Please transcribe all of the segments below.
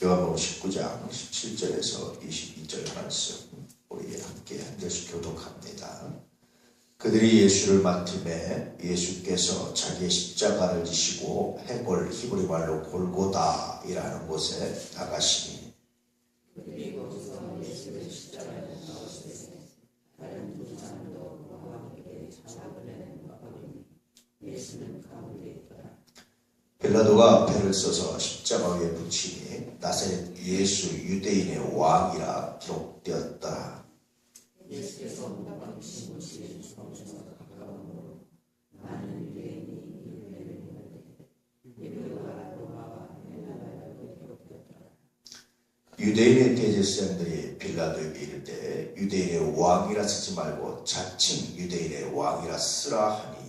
요한복음 19장 17절에서 22절 말씀 우리 함께 한 절씩 교독합니다. 그들이 예수를 맡음에 예수께서 자기의 십자가를 지시고 해골 히브리 말로 골고다이라는 곳에 나가시니 빌라도가 배를 써서 십자가 위에 붙이니 나사렛 예수 유대인의 왕이라 기록되었더라. 예수께서 유대인의 대제사장들이 빌라도에게 이르되 유대인의 왕이라 쓰지 말고 자칭 유대인의 왕이라 쓰라 하니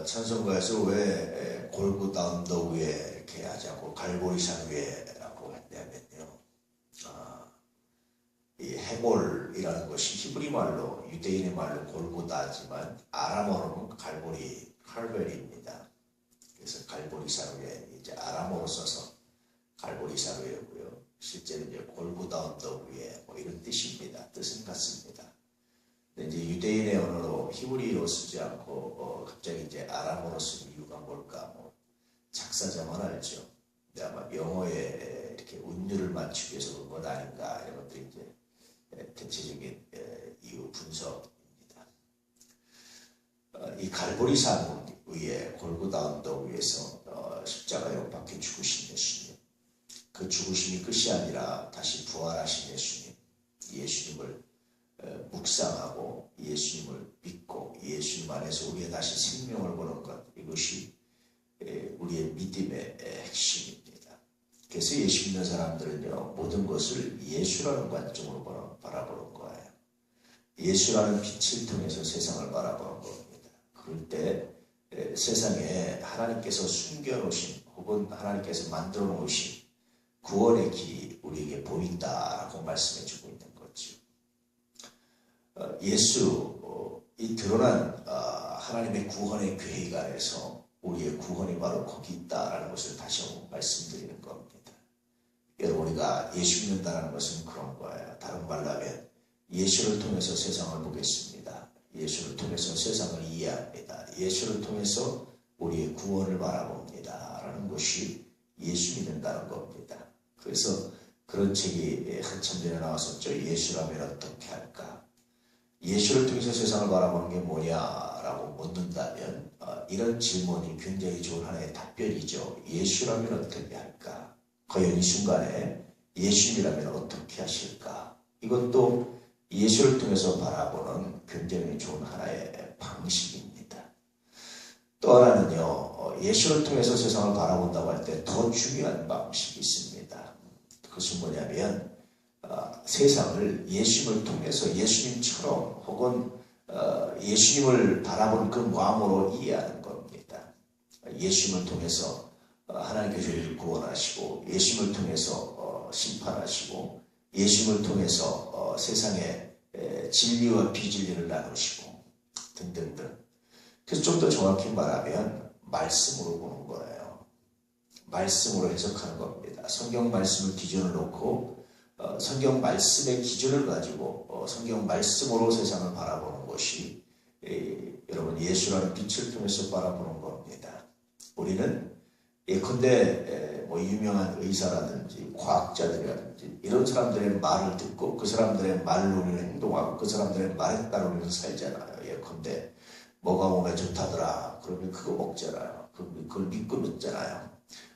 찬송가에서 왜 골고다 언덕 위에 이렇게 하지 않고 갈보리산 위에라고 했냐면요. 이 해골이라는 것이 히브리 말로 유대인의 말로 골고다지만 아람어로는 칼벨입니다. 그래서 갈보리산 위에 이제 아람어로 써서 갈보리산 위에고요. 실제로 이제 골고다 언덕 위에 뭐 이런 뜻입니다. 뜻은 같습니다. 근데 이제 유대인의 언어로 히브리로 쓰지 않고 갑자기 이제 아람어로 쓴 이유가 뭘까? 뭐 작사자만 알죠. 근데 아마 영어에 이렇게 운율을 맞추기 위해서 그런 것 아닌가 이런 것들이 이제 대체적인 이유 분석입니다. 이 갈보리산 위에 골고다 언덕 위에서 십자가에 못 박혀 죽으신 예수님, 그 죽으심이 끝이 아니라 다시 부활하신 예수님, 예수님을 묵상하고 예수님을 믿고 예수님 안에서 우리의 다시 생명을 보는 것, 이것이 우리의 믿음의 핵심입니다. 그래서 예수 믿는 사람들은요, 모든 것을 예수라는 관점으로 바라보는 거예요. 예수라는 빛을 통해서 세상을 바라보는 겁니다. 그럴 때 세상에 하나님께서 숨겨놓으신 혹은 하나님께서 만들어 놓으신 구원의 길이 우리에게 보인다라고 말씀해 주고 있는 거죠. 이 드러난 하나님의 구원의 계획 안에서 우리의 구원이 바로 거기 있다라는 것을 다시 한번 말씀드리는 겁니다. 여러분, 우리가 예수 믿는다는 것은 그런 거예요. 다른 말로 하면 예수를 통해서 세상을 보겠습니다. 예수를 통해서 세상을 이해합니다. 예수를 통해서 우리의 구원을 바라봅니다. 라는 것이 예수 믿는다는 겁니다. 그래서 그런 책이 한참 전에 나왔었죠. 예수라면 어떻게 할까? 예수를 통해서 세상을 바라보는 게 뭐냐라고 묻는다면 이런 질문이 굉장히 좋은 하나의 답변이죠. 예수라면 어떻게 할까? 과연 이 순간에 예수님이라면 어떻게 하실까? 이것도 예수를 통해서 바라보는 굉장히 좋은 하나의 방식입니다. 또 하나는요, 예수를 통해서 세상을 바라본다고 할 때 더 중요한 방식이 있습니다. 그것은 뭐냐면 세상을 예수님을 통해서 예수님처럼 혹은 예수님을 바라보는 그 마음으로 이해하는 겁니다. 예수님을 통해서 하나님께서 우리를 구원하시고 예수님을 통해서 심판하시고 예수님을 통해서 세상에 진리와 비진리를 나누시고 등등등. 그래서 좀 더 정확히 말하면 말씀으로 보는 거예요. 말씀으로 해석하는 겁니다. 성경 말씀을 기준을 놓고 성경 말씀의 기준을 가지고 성경 말씀으로 세상을 바라보는 것이 여러분 예수라는 빛을 통해서 바라보는 겁니다. 우리는 예컨대 뭐 유명한 의사라든지 과학자들이라든지 이런 사람들의 말을 듣고 그 사람들의 말로 우리는 행동하고 그 사람들의 말에 따라 우리는 살잖아요. 예컨대 뭐가 몸에 좋다더라 그러면 그거 먹잖아요. 그걸 믿고 먹잖아요.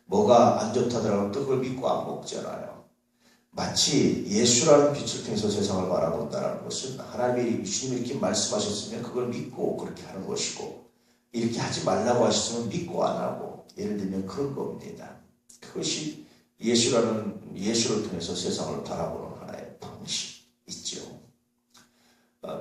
뭐가 안 좋다더라 또 그걸 믿고 안 먹잖아요. 마치 예수라는 빛을 통해서 세상을 바라본다는 것은 하나님이 주님이 이렇게 말씀하셨으면 그걸 믿고 그렇게 하는 것이고 이렇게 하지 말라고 하셨으면 믿고 안 하고 예를 들면 그런 겁니다. 그것이 예수를 통해서 세상을 바라보는 하나의 방식이죠.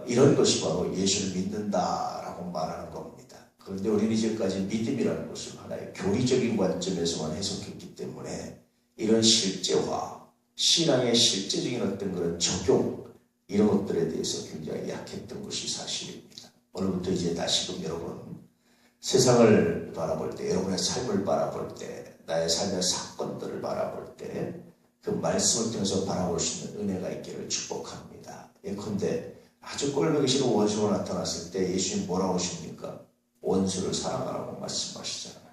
이런 것이 바로 예수를 믿는다라고 말하는 겁니다. 그런데 우리는 이제까지 믿음이라는 것을 하나의 교리적인 관점에서만 해석했기 때문에 이런 실제화, 신앙의 실제적인 어떤 그런 적용 이런 것들에 대해서 굉장히 약했던 것이 사실입니다. 오늘부터 이제 다시금 여러분 세상을 바라볼 때, 여러분의 삶을 바라볼 때, 나의 삶의 사건들을 바라볼 때 그 말씀을 통해서 바라볼 수 있는 은혜가 있기를 축복합니다. 예컨대 아주 꼴보기 싫은 원수가 나타났을 때 예수님 뭐라고 하십니까? 원수를 사랑하라고 말씀하시잖아요.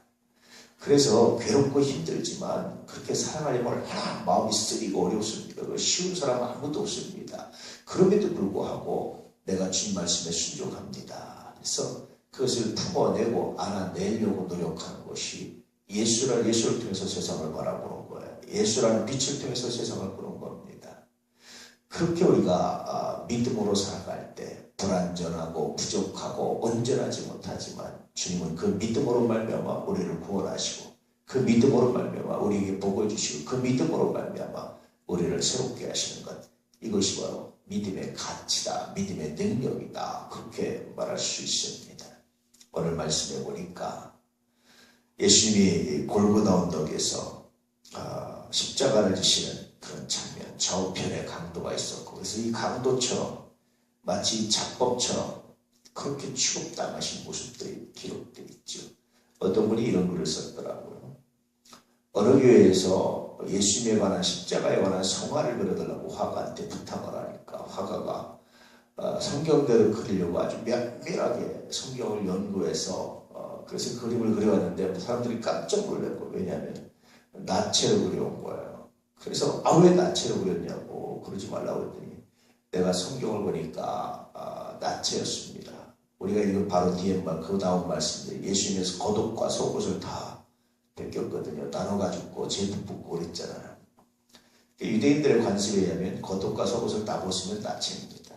그래서 괴롭고 힘들지만 그렇게 사랑하려면 얼마나 마음이 쓰리고 어렵습니까? 쉬운 사람 아무도 없습니다. 그럼에도 불구하고 내가 주님 말씀에 순종합니다. 그래서 그것을 품어내고 안아내려고 노력하는 것이 예수를 통해서 세상을 바라보는 거예요. 예수라는 빛을 통해서 세상을 보는 겁니다. 그렇게 우리가 믿음으로 살아갈 때 불완전하고 부족하고 온전하지 못하지만 주님은 그 믿음으로 말미암아 우리를 구원하시고 그 믿음으로 말미암아 우리에게 복을 주시고 그 믿음으로 말미암아 우리를 새롭게 하시는 것, 이것이 바로 믿음의 가치다, 믿음의 능력이다, 그렇게 말할 수 있습니다. 오늘 말씀해 보니까 예수님이 골고다 언덕에서 십자가를 지시는 그런 장면, 좌우편에 강도가 있었고, 그래서 이 강도처럼 마치 잡법처럼 그렇게 취급당하신 모습들이 기록되어 있죠. 어떤 분이 이런 글을 썼더라고요. 어느 교회에서 예수님에 관한 십자가에 관한 성화를 그려달라고 화가한테 부탁을 하니까 화가가 성경대로 그리려고 아주 면밀하게 성경을 연구해서 그래서 그림을 그려왔는데 사람들이 깜짝 놀랐고, 왜냐하면 나체로 그려온 거예요. 그래서 왜 나체로 그렸냐고, 그러지 말라고 했더니 내가 성경을 보니까 나체였습니다. 우리가 이거 바로 뒤에 그 다음 말씀들, 예수님께서 겉옷과 속옷을 다 벗겼거든요. 나눠가지고 제도 붙고 그랬잖아요. 유대인들의 관습에 의하면 겉옷과 속옷을 다 벗으면 나체입니다.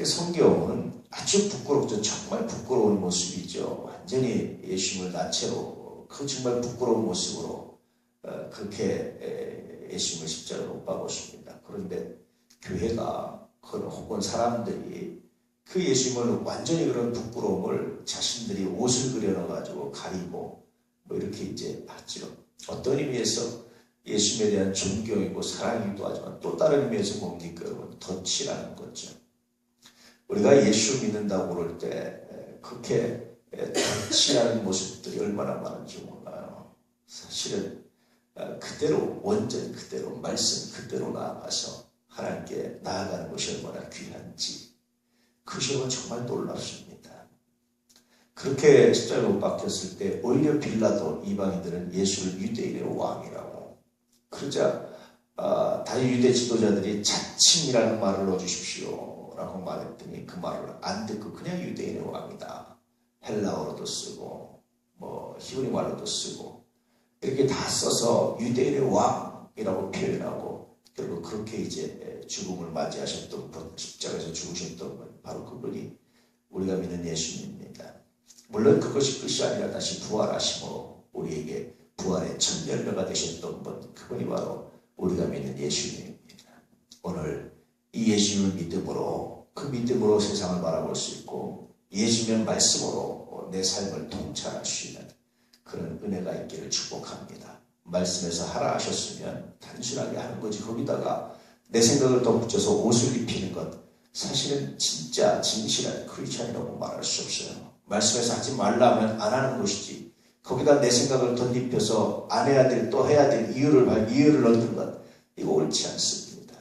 성경은 아주 부끄럽죠. 정말 부끄러운 모습이죠. 완전히 예수님을 나체로, 그 정말 부끄러운 모습으로 그렇게 예수님을 십자가로 못 박았습니다. 그런데 교회가 혹은 사람들이 그 예수님을 완전히 그런 부끄러움을 자신들이 옷을 그려놔가지고 가리고 뭐 이렇게 이제 봤죠. 어떤 의미에서 예수님에 대한 존경이고 사랑이기도 하지만 또 다른 의미에서 뭡니까 여러분? 덫이라는 거죠. 우리가 예수 믿는다고 그럴 때 그렇게 덫이라는 모습들이 얼마나 많은지 몰라요. 사실은 그대로, 원전 그대로, 말씀 그대로 나아가서 하나님께 나아가는 것이 얼마나 귀한지, 그것이 정말 놀랍습니다. 그렇게 십자가에 못 박혔을 때 오히려 빌라도 이방인들은 예수를 유대인의 왕이라고, 그러자 다른 유대 지도자들이 자칭이라는 말을 넣어주십시오 라고 말했더니 그 말을 안 듣고 그냥 유대인의 왕이다, 헬라어로도 쓰고 뭐 히브리 말로도 쓰고 이렇게 다 써서 유대인의 왕이라고 표현하고, 결국 그렇게 이제 죽음을 맞이하셨던 분, 십자가에서 죽으셨던 분, 바로 그분이 우리가 믿는 예수님입니다. 물론 그것이 끝이 아니라 다시 부활하심으로 우리에게 부활의 첫 열매가 되셨던 분, 그분이 바로 우리가 믿는 예수님입니다. 오늘 이 예수님을 믿음으로, 그 믿음으로 세상을 바라볼 수 있고 예수님의 말씀으로 내 삶을 통찰할 수 있는 그런 은혜가 있기를 축복합니다. 말씀에서 하라 하셨으면 단순하게 하는 거지, 거기다가 내 생각을 덧붙여서 옷을 입히는 것, 사실은 진짜 진실한 크리스찬이라고 말할 수 없어요. 말씀에서 하지 말라 하면 안 하는 것이지, 거기다 내 생각을 덧입혀서 안 해야 될, 또 해야 될 이유를 넣는 것, 이거 옳지 않습니다.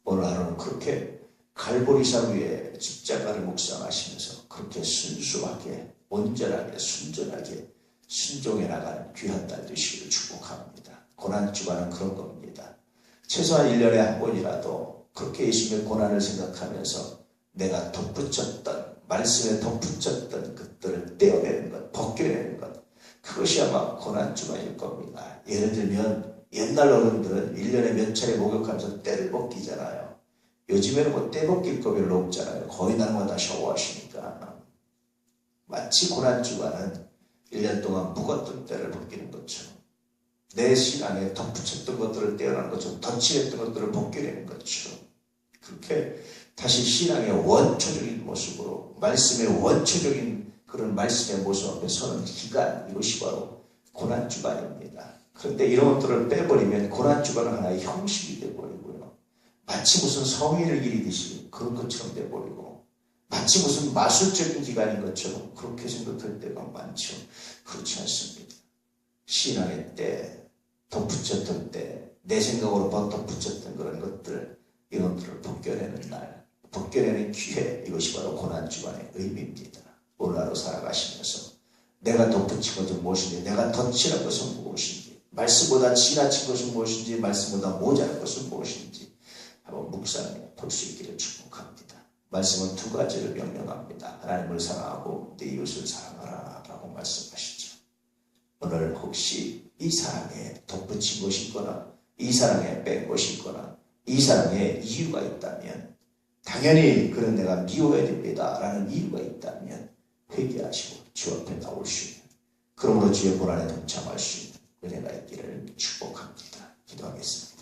오늘 하루는 그렇게 갈보리산 위에 십자가를 묵상하시면서 그렇게 순수하게, 온전하게, 순전하게 순종해 나가는 귀한 날 되시기를 축복합니다. 고난주간은 그런 겁니다. 최소한 1년에 한 번이라도 그렇게 예수님의 고난을 생각하면서 내가 덧붙였던, 말씀에 덧붙였던 것들을 떼어내는 것, 벗겨내는 것, 그것이 아마 고난주간일 겁니다. 예를 들면 옛날 어른들은 1년에 몇 차례 목욕하면서 때를 벗기잖아요. 요즘에는 뭐 때 벗길 거 별로 없잖아요. 거의 날마다 샤워하시니까. 마치 고난주간은 1년 동안 묵었던 때를 벗기는 것처럼, 내 신앙에 덧붙였던 것들을 떼어내는 것처럼, 덧칠했던 것들을 벗겨내는 것처럼, 그렇게 다시 신앙의 원초적인 모습으로, 말씀의 원초적인 그런 말씀의 모습 앞에 서는 기간, 이것이 바로 고난주간입니다. 그런데 이런 것들을 빼버리면 고난주간은 하나의 형식이 되어버리고요. 마치 무슨 성의를 기리듯이 그런 것처럼 되어버리고, 마치 무슨 마술적인 기간인 것처럼 그렇게 생각할 때가 많죠. 그렇지 않습니다. 신앙의 때, 덧붙였던 때, 내 생각으로 덧붙였던 그런 것들, 이것들을 벗겨내는 날, 벗겨내는 기회, 이것이 바로 고난주간의 의미입니다. 오늘 하루 살아가시면서 내가 덧붙인 것은 무엇인지, 내가 덧칠한 것은 무엇인지, 말씀보다 지나친 것은 무엇인지, 말씀보다 모자란 것은 무엇인지 한번 묵상해 볼 수 있기를 축복합니다. 말씀은 두 가지를 명령합니다. 하나님을 사랑하고 내 이웃을 사랑하라 라고 말씀하시죠. 오늘 혹시 이 사랑에 덧붙인 것이 있거나 이 사랑에 뺀 것이 있거나 이 사랑에 이유가 있다면, 당연히 그런 내가 미워야 됩니다 라는 이유가 있다면 회개하시고 주 앞에 나올 수 있는, 그러므로 주의 고난에 동참할 수 있는 은혜가 있기를 축복합니다. 기도하겠습니다.